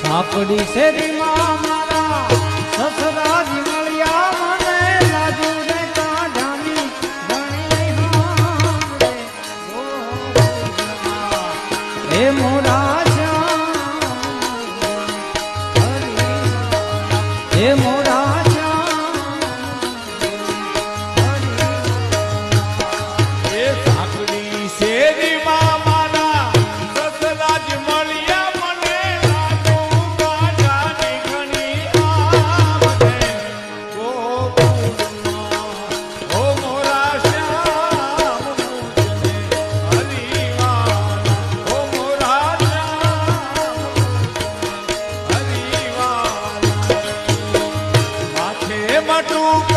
સાપડી શેરીમાં મારા સસરાજ મળ્યા મને લાજુ ને કાઢાની ઘણી હારે હે મોરા શ્યામ હે મોરા શ્યામ એ સાપડી શેરીમાં મારા સસરાજ મળ્યા મને લાજુ કાઢાની ઘણી આવડે ગોકુળમાં ઓ મોરા શ્યામ હરિવાલા ઓ મોરા શ્યામ હરિવાલા માથે બટુક